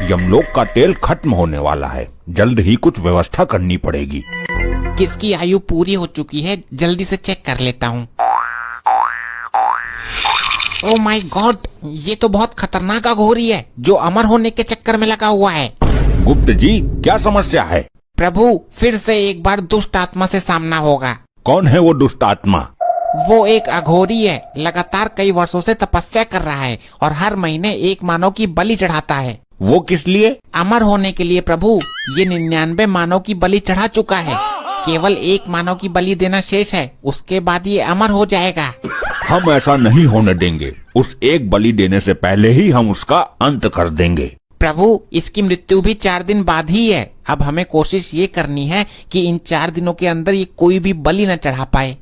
यमलोक का तेल खत्म होने वाला है, जल्द ही कुछ व्यवस्था करनी पड़ेगी। किसकी आयु पूरी हो चुकी है, जल्दी से चेक कर लेता हूँ। ओह माय गॉड, ये तो बहुत खतरनाक अघोरी है जो अमर होने के चक्कर में लगा हुआ है। गुप्त जी, क्या समस्या है? प्रभु, फिर से एक बार दुष्ट आत्मा से सामना होगा। कौन है वो दुष्ट आत्मा? वो एक अघोरी है, लगातार कई वर्षों से तपस्या कर रहा है और हर महीने एक मानव की बलि चढ़ाता है। वो किस लिए? अमर होने के लिए प्रभु। ये 99 मानव की बलि चढ़ा चुका है, केवल एक मानव की बलि देना शेष है, उसके बाद ये अमर हो जाएगा। हम ऐसा नहीं होने देंगे, उस एक बलि देने से पहले ही हम उसका अंत कर देंगे। प्रभु, इसकी मृत्यु भी 4 दिन बाद ही है। अब हमें कोशिश ये करनी है कि इन 4 दिनों के अंदर ये कोई भी बलि न चढ़ा पाए।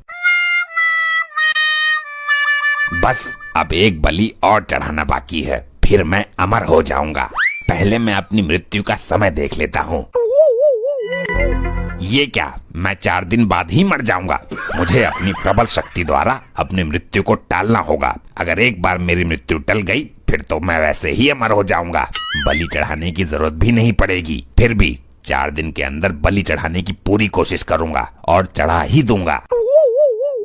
बस अब एक बलि और चढ़ाना बाकी है, फिर मैं अमर हो जाऊंगा। पहले मैं अपनी मृत्यु का समय देख लेता हूँ। ये क्या, मैं 4 दिन बाद ही मर जाऊंगा? मुझे अपनी प्रबल शक्ति द्वारा अपनी मृत्यु को टालना होगा। अगर एक बार मेरी मृत्यु टल गई, फिर तो मैं वैसे ही अमर हो जाऊंगा। बलि चढ़ाने की जरूरत भी नहीं पड़ेगी। फिर भी 4 दिन के अंदर बलि चढ़ाने की पूरी कोशिश करूंगा और चढ़ा ही दूंगा।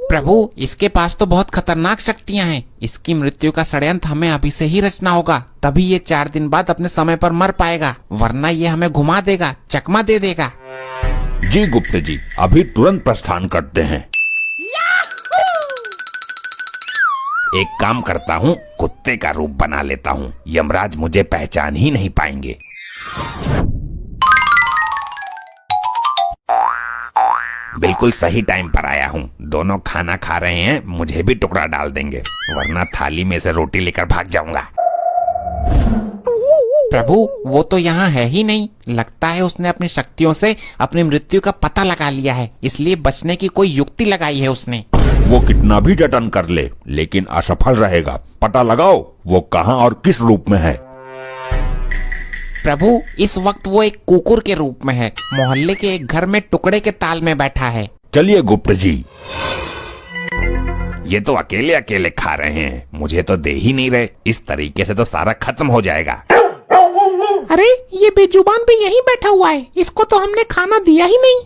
प्रभु, इसके पास तो बहुत खतरनाक शक्तियां हैं। इसकी मृत्यु का षड्यंत्र हमें अभी से ही रचना होगा, तभी ये 4 दिन बाद अपने समय पर मर पाएगा, वरना ये हमें घुमा देगा, चकमा दे देगा। जी गुप्त जी, अभी तुरंत प्रस्थान करते हैं। एक काम करता हूँ, कुत्ते का रूप बना लेता हूँ, यमराज मुझे पहचान ही नहीं पाएंगे। बिल्कुल सही टाइम पर आया हूँ। दोनों खाना खा रहे हैं, मुझे भी टुकड़ा डाल देंगे, वरना थाली में से रोटी लेकर भाग जाऊंगा। प्रभु, वो तो यहाँ है ही नहीं। लगता है उसने अपनी शक्तियों से अपनी मृत्यु का पता लगा लिया है, इसलिए बचने की कोई युक्ति लगाई है उसने। वो कितना भी जतन कर ले, लेकिन असफल रहेगा। पता लगाओ वो कहाँ और किस रूप में है। प्रभु, इस वक्त वो एक कुकुर के रूप में है, मोहल्ले के एक घर में टुकड़े के ताल में बैठा है। चलिए गुप्त जी। ये तो अकेले अकेले खा रहे हैं, मुझे तो दे ही नहीं रहे। इस तरीके से तो सारा खत्म हो जाएगा। अरे, ये बेजुबान भी यहीं बैठा हुआ है, इसको तो हमने खाना दिया ही नहीं।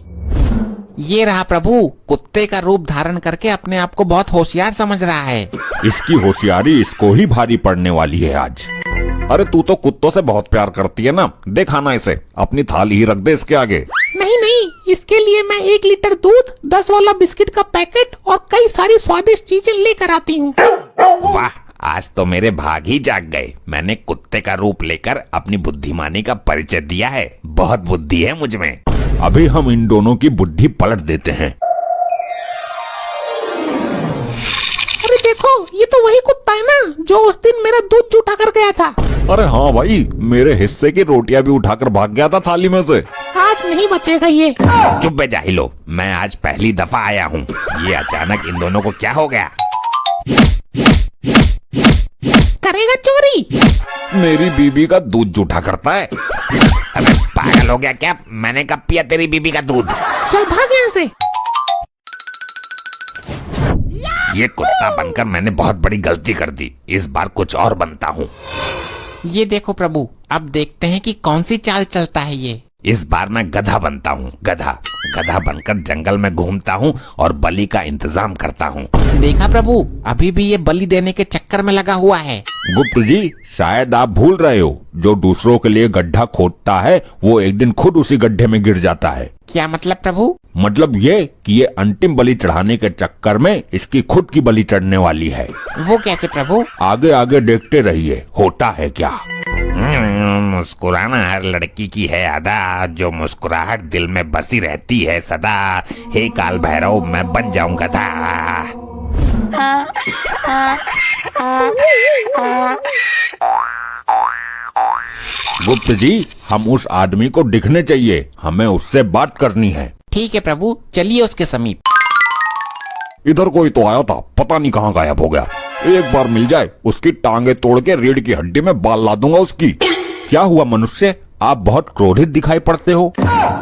ये रहा प्रभु, कुत्ते का रूप धारण करके अपने आप को बहुत होशियार समझ रहा है। इसकी होशियारी इसको ही भारी पड़ने वाली है आज। अरे तू तो कुत्तों से बहुत प्यार करती है ना, दे खाना इसे, अपनी थाली ही रख दे इसके आगे। नहीं नहीं, इसके लिए मैं 1 लीटर दूध, 10 वाला बिस्किट का पैकेट और कई सारी स्वादिष्ट चीजें लेकर आती हूँ। वाह, आज तो मेरे भाग ही जाग गए। मैंने कुत्ते का रूप लेकर अपनी बुद्धिमानी का परिचय दिया है। बहुत बुद्धि है मुझ में। अभी हम इन दोनों की बुद्धि पलट देते हैं। अरे देखो, ये तो वही कुत्ता है ना जो उस दिन मेरा दूध जूठा कर गया था। अरे हाँ भाई, मेरे हिस्से की रोटियां भी उठाकर भाग गया था थाली में से। आज नहीं बचेगा ये। चुप बे जाहिलो, मैं आज पहली दफा आया हूँ। ये अचानक इन दोनों को क्या हो गया? करेगा चोरी? मेरी बीबी का दूध जूठा करता है। अबे पागल हो गया क्या? मैंने कब पिया तेरी बीबी का दूध? चल भाग यहाँ से। ये कुत्ता बनकर मैंने बहुत बड़ी गलती कर दी। इस बार कुछ और बनता हूँ। ये देखो प्रभु, अब देखते हैं कि कौन सी चाल चलता है ये। इस बार मैं गधा बनता हूँ। गधा गधा बनकर जंगल में घूमता हूँ और बलि का इंतजाम करता हूँ। देखा प्रभु, अभी भी ये बलि देने के चक्कर में लगा हुआ है। गुप्त जी, शायद आप भूल रहे हो, जो दूसरों के लिए गड्ढा खोदता है वो एक दिन खुद उसी गड्ढे में गिर जाता है। क्या मतलब प्रभु? मतलब ये कि ये अंतिम बलि चढ़ाने के चक्कर में इसकी खुद की बलि चढ़ने वाली है। वो कैसे प्रभु? आगे आगे देखते रहिए, होता है क्या। मुस्कुराना हर लड़की की है अदा, जो मुस्कुराहट दिल में बसी रहती है सदा। हे काल भैरव, मैं बन जाऊं गधा। गुप्त जी, हम उस आदमी को दिखने चाहिए, हमें उससे बात करनी है। ठीक है प्रभु, चलिए उसके समीप। इधर कोई तो आया था, पता नहीं कहाँ गायब हो गया। एक बार मिल जाए, उसकी टांगे तोड़ के रीढ़ की हड्डी में बाल ला दूंगा उसकी। क्या हुआ मनुष्य, आप बहुत क्रोधित दिखाई पड़ते हो।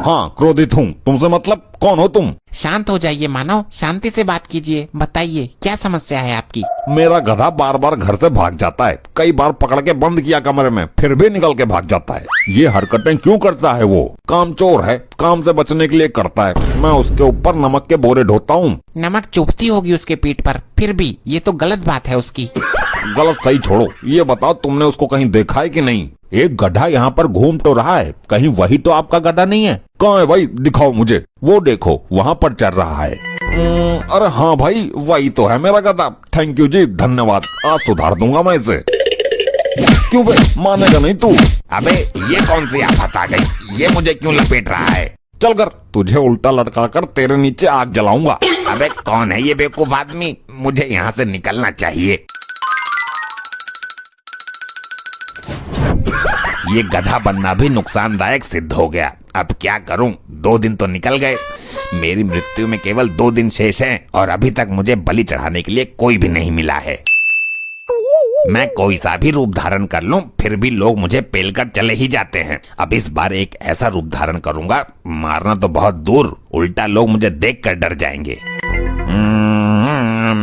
हाँ क्रोधित हूँ। तुमसे मतलब कौन हो तुम? शांत हो जाइए मानव, शांति से बात कीजिए। बताइए क्या समस्या है आपकी? मेरा गधा बार बार घर से भाग जाता है। कई बार पकड़ के बंद किया कमरे में, फिर भी निकल के भाग जाता है। ये हरकतें क्यों करता है? वो कामचोर है, काम से बचने के लिए करता है। मैं उसके ऊपर नमक के बोरे ढोता हूँ। नमक चुभती होगी उसके पीठ पर, फिर भी ये तो गलत बात है उसकी। गलत सही छोड़ो, ये बताओ तुमने उसको कहीं देखा है कि नहीं? एक गधा यहाँ पर घूम तो रहा है, कहीं वही तो आपका गधा नहीं है? कहाँ है भाई, दिखाओ मुझे। वो देखो वहाँ पर चल रहा है। अरे हाँ भाई, वही तो है मेरा गधा। थैंक यू जी, धन्यवाद। आज सुधार दूंगा मैं इसे। क्यों बे, मानेगा नहीं तू? अबे ये कौन सी आफत आ गई? ये मुझे क्यों लपेट रहा है? चल कर, तुझे उल्टा लटका कर तेरे नीचे आग जलाऊंगा। अबे कौन है ये बेवकूफ आदमी? मुझे यहाँ से निकलना चाहिए। ये गधा बनना भी नुकसानदायक सिद्ध हो गया। अब क्या करूं? 2 दिन तो निकल गए। मेरी मृत्यु में केवल 2 दिन शेष हैं और अभी तक मुझे बलि चढ़ाने के लिए कोई भी नहीं मिला है। मैं कोई सा भी रूप धारण कर लूं, फिर भी लोग मुझे पेलकर चले ही जाते हैं। अब इस बार एक ऐसा रूप धारण करूंगा, मारना तो बहुत दूर, उल्टा लोग मुझे देखकर डर जाएंगे।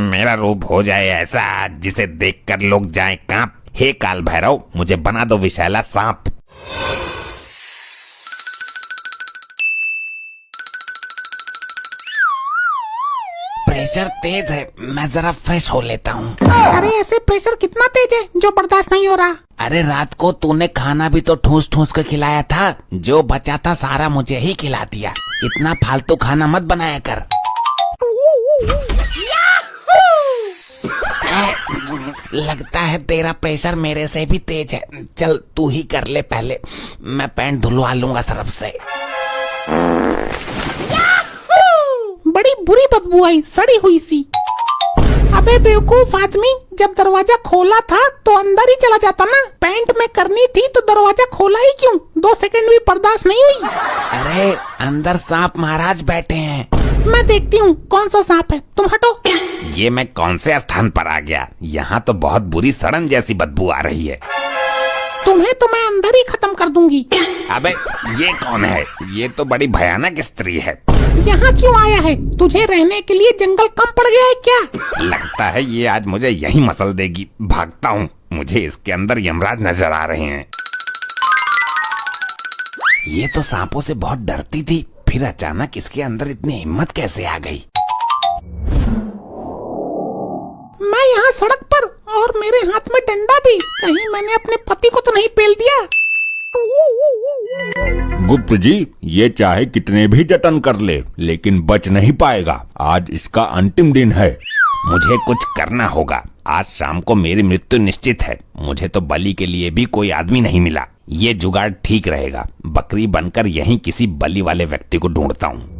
मेरा रूप हो जाए ऐसा जिसे देखकर लोग जाएं कांप। हे काल भैरव, मुझे बना दो विषैला सांप। प्रेशर तेज है, मैं जरा फ्रेश हो लेता हूँ। अरे ऐसे प्रेशर कितना तेज है जो बर्दाश्त नहीं हो रहा? अरे रात को तूने खाना भी तो ठूस ठूस के खिलाया था, जो बचा था सारा मुझे ही खिला दिया। इतना फालतू खाना मत बनाया कर। लगता है तेरा प्रेशर मेरे से भी तेज है। चल तू ही कर ले पहले, मैं पैंट धुलवा लूंगा सरफ से। बड़ी बुरी बदबू आई, सड़ी हुई सी। अबे बेवकूफ आदमी, जब दरवाजा खोला था तो अंदर ही चला जाता ना। पैंट में करनी थी तो दरवाजा खोला ही क्यों? 2 सेकंड भी बर्दाश्त नहीं हुई। अरे अंदर सांप महाराज बैठे हैं। मैं देखती हूँ कौन सा सांप है, तुम हटो। ये मैं कौन से स्थान पर आ गया? यहाँ तो बहुत बुरी सड़न जैसी बदबू आ रही है। तुम्हें तो मैं अंदर ही खत्म कर दूंगी। अबे ये कौन है? ये तो बड़ी भयानक स्त्री है। यहाँ क्यों आया है? तुझे रहने के लिए जंगल कम पड़ गया है क्या? लगता है ये आज मुझे यही मसल देगी। भागता हूँ, मुझे इसके अंदर यमराज नजर आ रहे हैं। ये तो सांपों से बहुत डरती थी, फिर अचानक इसके अंदर इतनी हिम्मत कैसे आ गई? मैं यहाँ सड़क पर और मेरे हाथ में डंडा भी। कहीं मैंने अपने पति को तो नहीं पेल दिया? गुप्त जी, ये चाहे कितने भी जतन कर ले, लेकिन बच नहीं पाएगा। आज इसका अंतिम दिन है। मुझे कुछ करना होगा। आज शाम को मेरी मृत्यु निश्चित है। मुझे तो बलि के लिए भी कोई आदमी नहीं मिला। ये जुगाड़ ठीक रहेगा। बकरी बनकर यहीं किसी बलि वाले व्यक्ति को ढूंढता हूँ।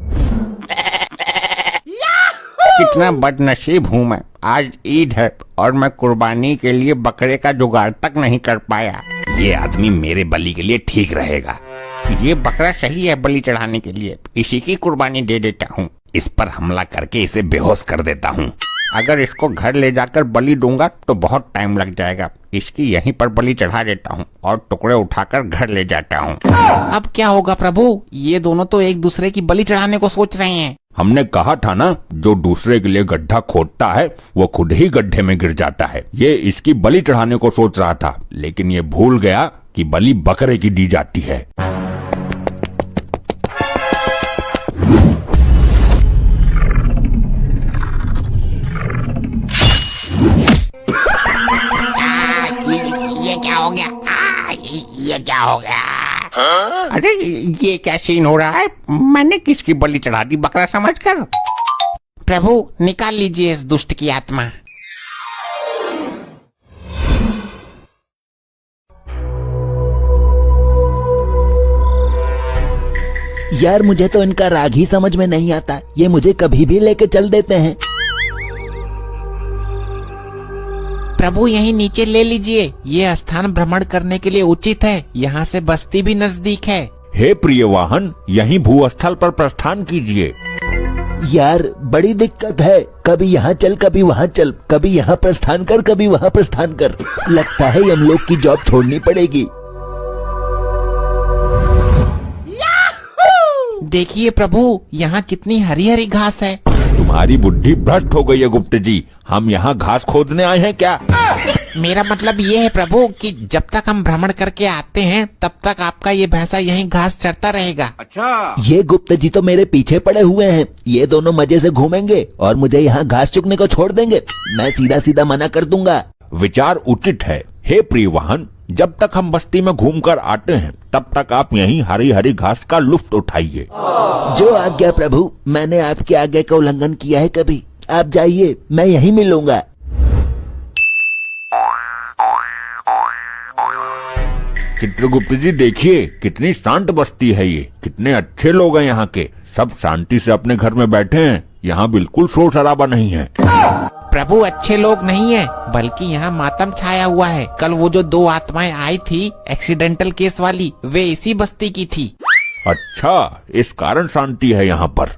कितना बदनसीब हूँ मैं, आज ईद है और मैं कुर्बानी के लिए बकरे का जुगाड़ तक नहीं कर पाया। ये आदमी मेरे बलि के लिए ठीक रहेगा। ये बकरा सही है बलि चढ़ाने के लिए, इसी की कुर्बानी दे देता हूँ। इस पर हमला करके इसे बेहोश कर देता हूँ। अगर इसको घर ले जाकर बलि दूंगा तो बहुत टाइम लग जाएगा। इसकी यहीं पर बलि चढ़ा देता हूँ और टुकड़े उठाकर घर ले जाता हूँ। अब क्या होगा प्रभु? ये दोनों तो एक दूसरे की बलि चढ़ाने को सोच रहे हैं। हमने कहा था ना, जो दूसरे के लिए गड्ढा खोदता है वो खुद ही गड्ढे में गिर जाता है। ये इसकी बलि चढ़ाने को सोच रहा था, लेकिन ये भूल गया कि बलि बकरे की दी जाती है। ये क्या हो गया? ये क्या हो गया? अरे ये क्या सीन हो रहा है? मैंने किसकी बलि चढ़ा दी बकरा समझकर? प्रभु निकाल लीजिए इस दुष्ट की आत्मा। यार मुझे तो इनका राग ही समझ में नहीं आता। ये मुझे कभी भी लेके चल देते हैं। प्रभु यहीं नीचे ले लीजिए, ये स्थान भ्रमण करने के लिए उचित है। यहाँ से बस्ती भी नजदीक है। हे प्रिय वाहन, यहीं भूस्थल पर प्रस्थान कीजिए। यार बड़ी दिक्कत है, कभी यहाँ चल कभी वहाँ चल, कभी यहाँ प्रस्थान कर कभी वहाँ प्रस्थान कर। लगता है यमलोक की जॉब छोड़नी पड़ेगी। देखिए प्रभु, यहाँ कितनी हरी हरी घास है। तुम्हारी बुद्धि भ्रष्ट हो गई है गुप्त जी। हम यहाँ घास खोदने आए हैं क्या? मेरा मतलब ये है प्रभु कि जब तक हम भ्रमण करके आते हैं तब तक आपका ये भैंसा यहीं घास चरता रहेगा। ये गुप्त जी तो मेरे पीछे पड़े हुए हैं। ये दोनों मजे से घूमेंगे और मुझे यहाँ घास चुगने को छोड़ देंगे। मैं सीधा सीधा मना कर दूंगा। विचार उचित है। हे प्रिय वाहन, जब तक हम बस्ती में घूमकर आते हैं तब तक आप यहीं हरी हरी घास का लुत्फ उठाइए। जो आज्ञा प्रभु, मैंने आपके आज्ञा का उल्लंघन किया है कभी? आप जाइए, मैं यहीं मिलूंगा। चित्रगुप्त जी देखिए, कितनी शांत बस्ती है ये। कितने अच्छे लोग हैं यहाँ के। सब शांति से अपने घर में बैठे हैं। यहाँ बिल्कुल शोर शराबा नहीं है। प्रभु अच्छे लोग नहीं है, बल्कि यहाँ मातम छाया हुआ है। कल वो जो 2 आत्माएं आई थी एक्सीडेंटल केस वाली, वे इसी बस्ती की थी। अच्छा, इस कारण शांति है यहाँ पर।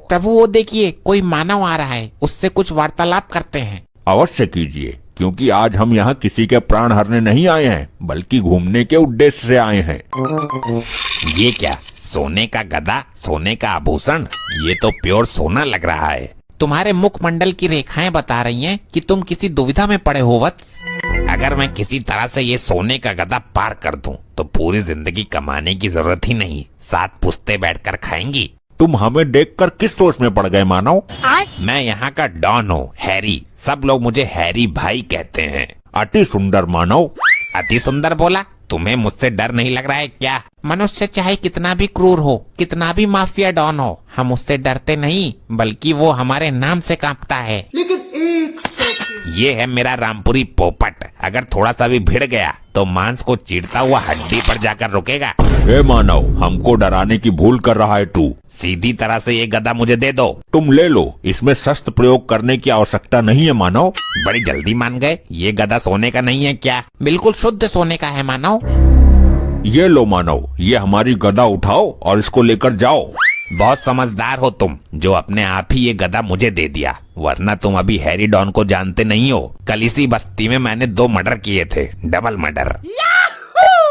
प्रभु वो देखिए, कोई मानव आ रहा है, उससे कुछ वार्तालाप करते हैं। अवश्य कीजिए, क्योंकि आज हम यहाँ किसी के प्राण हरने नहीं आए हैं, बल्कि घूमने के उद्देश्य से आए हैं। ये क्या, सोने का गदा, सोने का आभूषण? ये तो प्योर सोना लग रहा है। तुम्हारे मुखमंडल की रेखाएं बता रही हैं कि तुम किसी दुविधा में पड़े हो वत्स। अगर मैं किसी तरह से ये सोने का गदा पार कर दूं, तो पूरी जिंदगी कमाने की जरूरत ही नहीं, 7 पुश्ते बैठकर खाएंगी। तुम हमें देखकर किस सोच में पड़ गए मानव? मैं यहाँ का डॉन हूँ, हैरी। सब लोग मुझे हैरी भाई कहते हैं। अति सुंदर मानव। अति सुंदर बोला? तुम्हें मुझसे डर नहीं लग रहा है क्या? मनुष्य चाहे कितना भी क्रूर हो, कितना भी माफिया डॉन हो, हम उससे डरते नहीं, बल्कि वो हमारे नाम से कांपता है। ये है मेरा रामपुरी पोपट। अगर थोड़ा सा भी भिड़ गया तो मांस को चीरता हुआ हड्डी पर जाकर रुकेगा। हे मानव, हमको डराने की भूल कर रहा है तू। सीधी तरह से ये गदा मुझे दे दो। तुम ले लो, इसमें शस्त्र प्रयोग करने की आवश्यकता नहीं है मानव। बड़ी जल्दी मान गए। ये गदा सोने का नहीं है क्या? बिल्कुल शुद्ध सोने का है मानव। ये लो मानव, ये हमारी गदा उठाओ और इसको लेकर जाओ। बहुत समझदार हो तुम, जो अपने आप ही ये गदा मुझे दे दिया, वरना तुम अभी हैरी डॉन को जानते नहीं हो। कल इसी बस्ती में मैंने 2 मर्डर किए थे, डबल मर्डर।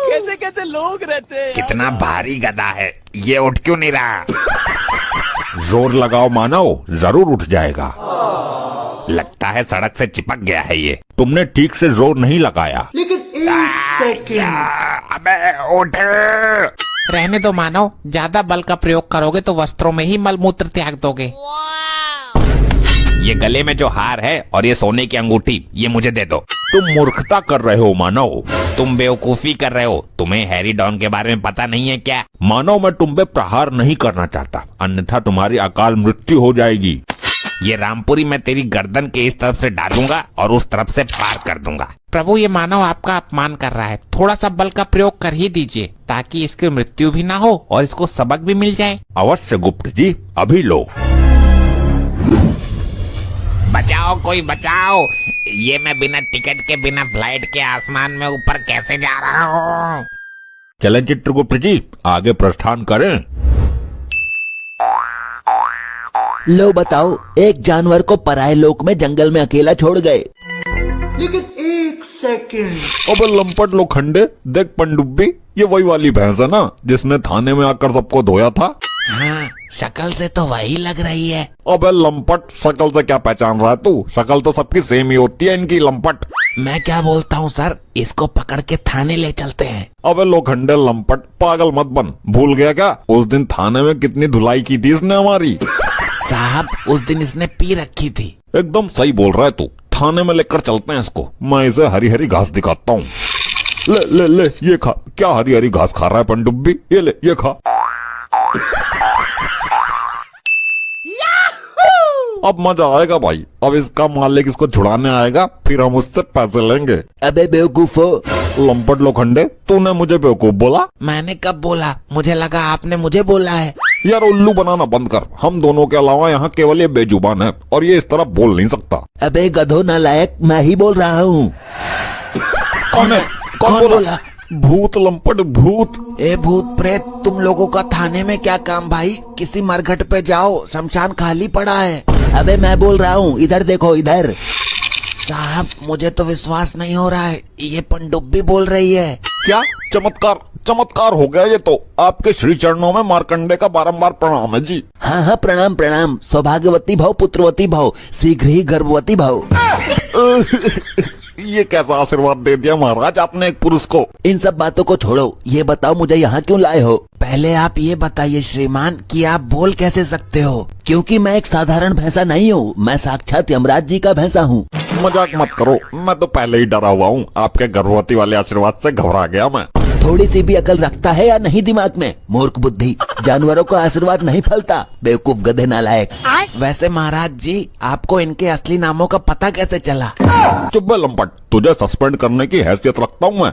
कैसे कैसे लोग रहते हैं। कितना भारी गदा है, ये उठ क्यों नहीं रहा? जोर लगाओ मानव, जरूर उठ जाएगा। लगता है सड़क से चिपक गया है ये। तुमने ठीक से जोर नहीं लगाया। अबे उठ। रहने दो मानव, ज्यादा बल का प्रयोग करोगे तो वस्त्रों में ही मलमूत्र त्याग दोगे। ये गले में जो हार है और ये सोने की अंगूठी, ये मुझे दे दो। तुम मूर्खता कर रहे हो मानव। तुम बेवकूफी कर रहे हो। तुम्हें हैरी डॉन के बारे में पता नहीं है क्या? मानव, मैं तुम पे प्रहार नहीं करना चाहता, अन्यथा तुम्हारी अकाल मृत्यु हो जाएगी। ये रामपुरी मैं तेरी गर्दन के इस तरफ से डालूंगा और उस तरफ से पार कर दूंगा। प्रभु ये मानव आपका अपमान कर रहा है, थोड़ा सा बल का प्रयोग कर ही दीजिए, ताकि इसकी मृत्यु भी ना हो और इसको सबक भी मिल जाए। अवश्य गुप्त जी, अभी लो। बचाओ, कोई बचाओ। ये मैं बिना टिकट के, बिना फ्लाइट के आसमान में ऊपर कैसे जा रहा हूँ? चलें चित्रगुप्त जी, आगे प्रस्थान करें। लो बताओ, एक जानवर को पराये लोक में जंगल में अकेला छोड़ गए। अबे लंपट लोखंडे, देख पनडुब्बी, ये वही वाली भैंस है ना जिसने थाने में आकर सबको धोया था? हाँ, शक्ल से तो वही लग रही है। अबे लंपट, शक्ल से क्या पहचान रहा है तू? शक्ल तो सबकी सेम ही होती है इनकी, लंपट। मैं क्या बोलता हूँ सर, इसको पकड़ के थाने ले चलते हैं। अबे लोखंडे लंपट, पागल मत बन। भूल गया क्या उस दिन थाने में कितनी धुलाई की थी इसने हमारी? साहब, उस दिन इसने पी रखी थी। एकदम सही बोल रहा है तू। थाने में लेकर चलते हैं इसको, मैं इसे हरी हरी घास दिखाता हूँ। ले ले ले, ये खा। क्या हरी हरी घास खा रहा है पनडुब्बी? ये ले, ये खा। अब मजा आएगा भाई। अब इसका मालिक इसको छुड़ाने आएगा, फिर हम उससे पैसे लेंगे। अबे बेवकूफो, लंपट लोखंडे, तूने मुझे बेवकूफ बोला? मैंने कब बोला? मुझे लगा आपने मुझे बोला है। यार उल्लू बनाना बंद कर। हम दोनों के अलावा यहाँ केवल ये बेजुबान है और ये इस तरह बोल नहीं सकता। अबे गधो नालायक, मैं ही बोल रहा हूँ। कौन है? कौन बोला? भूत लंपट, भूत। ए भूत प्रेत, तुम लोगों का थाने में क्या काम भाई? किसी मरघट पे जाओ, शमशान खाली पड़ा है। अबे मैं बोल रहा हूँ, इधर देखो इधर। साहब, मुझे तो विश्वास नहीं हो रहा है, ये पनडुब्बी बोल रही है। क्या चमत्कार? चमत्कार हो गया ये तो। आपके श्री चरणों में मार्कंडे का बारंबार प्रणाम है जी। हाँ हाँ, प्रणाम प्रणाम। सौभाग्यवती भव, पुत्रवती भव, शीघ्र ही गर्भवती भव। ये कैसा आशीर्वाद दे दिया महाराज आपने एक पुरुष को। इन सब बातों को छोड़ो, ये बताओ मुझे यहाँ क्यों लाए हो? पहले आप ये बताइए श्रीमान कि आप बोल कैसे सकते हो? क्योंकि मैं एक साधारण भैंसा नहीं हूँ, मैं साक्षात यमराज जी का भैंसा हूँ। मजाक मत करो, मैं तो पहले ही डरा हुआ हूँ। आपके गर्भवती वाले आशीर्वाद से घबरा गया मैं। थोड़ी सी भी अकल रखता है या नहीं दिमाग में? मूर्ख बुद्धि, जानवरों का आशीर्वाद नहीं फलता। बेवकूफ गधे नालायक। वैसे महाराज जी, आपको इनके असली नामों का पता कैसे चला? चुप बे लंपट, तुझे सस्पेंड करने की हैसियत रखता हूँ मैं।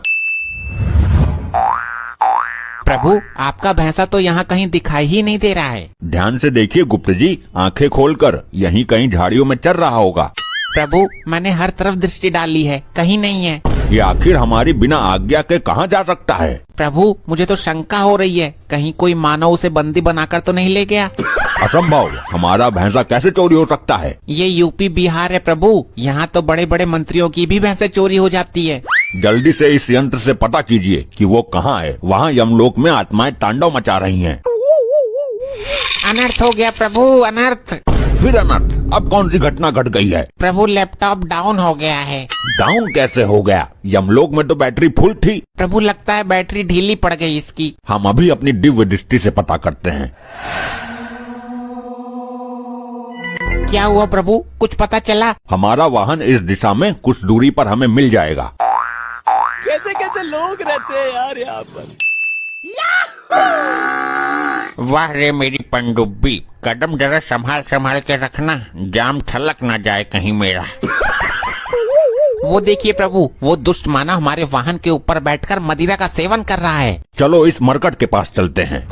प्रभु, आपका भैंसा तो यहाँ कहीं दिखाई ही नहीं दे रहा है। ध्यान से देखिए गुप्त जी, आंखें खोलकर, यहीं कहीं झाड़ियों में चल रहा होगा। प्रभु, मैंने हर तरफ दृष्टि डाली है, कहीं नहीं है। ये आखिर हमारी बिना आज्ञा के कहाँ जा सकता है? प्रभु, मुझे तो शंका हो रही है, कहीं कोई मानव उसे बंदी बनाकर तो नहीं ले गया। असंभव, हमारा भैंसा कैसे चोरी हो सकता है? ये यूपी बिहार है प्रभु, यहाँ तो बड़े बड़े मंत्रियों की भी भैंसें चोरी हो जाती है। जल्दी से इस यंत्र से पता कीजिए कि वो कहाँ है। वहाँ यमलोक में आत्माएं तांडव मचा रही हैं। अनर्थ हो गया प्रभु, अनर्थ। फिर अनर्थ? अब कौन सी घटना घट गई है? प्रभु, लैपटॉप डाउन हो गया है। डाउन कैसे हो गया? यमलोक में तो बैटरी फुल थी। प्रभु, लगता है बैटरी ढीली पड़ गई इसकी। हम अभी अपनी दिव्य दृष्टि से पता करते हैं। क्या हुआ प्रभु, कुछ पता चला? हमारा वाहन इस दिशा में कुछ दूरी पर हमें मिल जाएगा। कैसे कैसे लोग रहते हैं यार यहाँ पर। वाह रे मेरी पनडुब्बी, कदम जरा संभाल संभाल के रखना, जाम छलक ना जाए कहीं मेरा। वो देखिए प्रभु, वो दुष्ट मानव हमारे वाहन के ऊपर बैठकर मदिरा का सेवन कर रहा है। चलो इस मरकट के पास चलते हैं।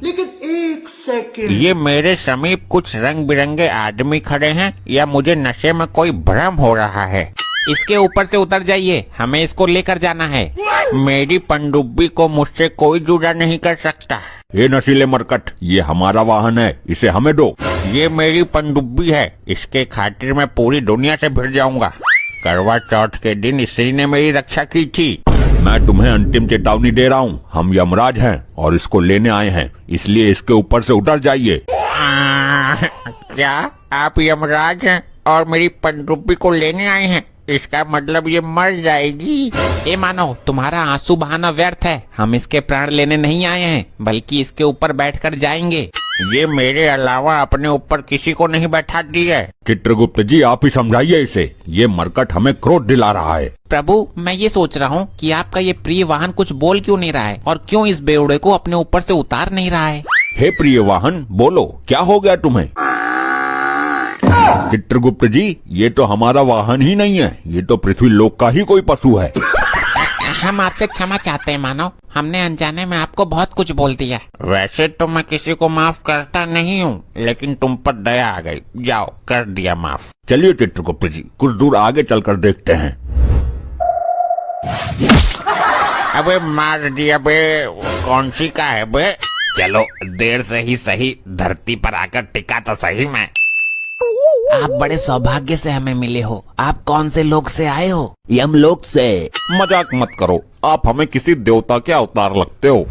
लेकिन एक सेकंड, ये मेरे समीप कुछ रंग बिरंगे आदमी खड़े हैं या मुझे नशे में कोई भ्रम हो रहा है? इसके ऊपर से उतर जाइए, हमें इसको लेकर जाना है। मेरी पनडुब्बी को मुझसे कोई जुड़ा नहीं कर सकता। ये नशीले मरकट, ये हमारा वाहन है, इसे हमें दो। ये मेरी पनडुब्बी है, इसके खातिर मैं पूरी दुनिया से भिड़ जाऊंगा। करवा चौथ के दिन इसी ने मेरी रक्षा की थी। मैं तुम्हें अंतिम चेतावनी दे रहा हूँ, हम यमराज हैं और इसको लेने आए हैं, इसलिए इसके ऊपर से उतर जाइए। क्या आप यमराज हैं और मेरी पनडुब्बी को लेने आए हैं? इसका मतलब ये मर जाएगी। ए मानो, तुम्हारा आंसू बहाना व्यर्थ है। हम इसके प्राण लेने नहीं आए हैं, बल्कि इसके ऊपर बैठकर जाएंगे। ये मेरे अलावा अपने ऊपर किसी को नहीं बैठाती है। चित्रगुप्त जी, आप ही समझाइए इसे, ये मरकट हमें क्रोध दिला रहा है। प्रभु, मैं ये सोच रहा हूँ कि आपका ये प्रिय वाहन कुछ बोल क्यों नहीं रहा है और क्यों इस बेवड़े को अपने ऊपर से उतार नहीं रहा है। हे प्रिय वाहन, बोलो क्या हो गया तुम्हें? चित्रगुप्त जी, ये तो हमारा वाहन ही नहीं है, ये तो पृथ्वी लोक का ही कोई पशु है। हम आपसे क्षमा चाहते हैं मानव, हमने अनजाने में आपको बहुत कुछ बोल दिया। वैसे तो मैं किसी को माफ करता नहीं हूँ, लेकिन तुम पर दया आ गई। जाओ, कर दिया माफ। चलिए चित्रगुप्त जी, कुछ दूर आगे चलकर देखते हैं। अबे मार दिया बे, कौन सी का है बे? चलो देर से ही सही, धरती पर आकर टिका तो सही मैं। आप बड़े सौभाग्य से हमें मिले हो। आप कौन से लोग से आए हो? यमलोक से। मजाक मत करो, आप हमें किसी देवता के अवतार लगते हो।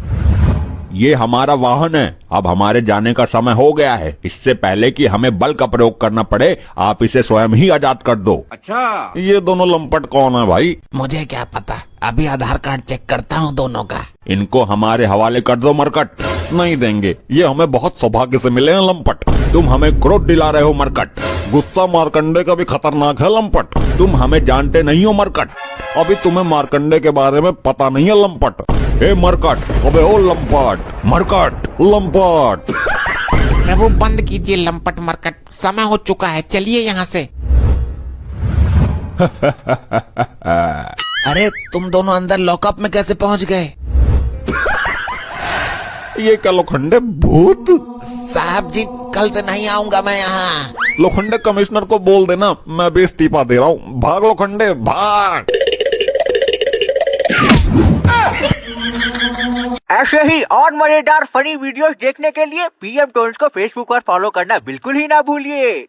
ये हमारा वाहन है, अब हमारे जाने का समय हो गया है। इससे पहले कि हमें बल का प्रयोग करना पड़े, आप इसे स्वयं ही आजाद कर दो। अच्छा, ये दोनों लंपट कौन है भाई? मुझे क्या पता, अभी आधार कार्ड चेक करता हूँ दोनों का। इनको हमारे हवाले कर दो मरकट। नहीं देंगे, ये हमें बहुत सौभाग्य से मिले हैं लंपट। तुम हमें क्रोध दिला रहे हो मरकट। गुस्सा मार्कंडे का भी खतरनाक है लंपट। तुम हमें जानते नहीं हो मरकट, अभी तुम्हें मार्कंडे के बारे में पता नहीं है लंपट। हे मरकट, अबे ओ लंपट, मरकट, लंपट। प्रभु, बंद कीजिए लंपट मरकट, समय हो चुका है, चलिए यहाँ से। अरे तुम दोनों अंदर लॉकअप में कैसे पहुँच गए? ये क्या लोखंडे भूत? साहब जी, कल से नहीं आऊंगा मैं यहाँ। लोखंडे कमिश्नर को बोल देना मैं भी इस्तीफा दे रहा हूँ। भाग लोखंडे, भाग। ऐसे ही और मजेदार फनी वीडियोस देखने के लिए पीएम टोन्स को फेसबुक पर फॉलो करना बिल्कुल ही ना भूलिए।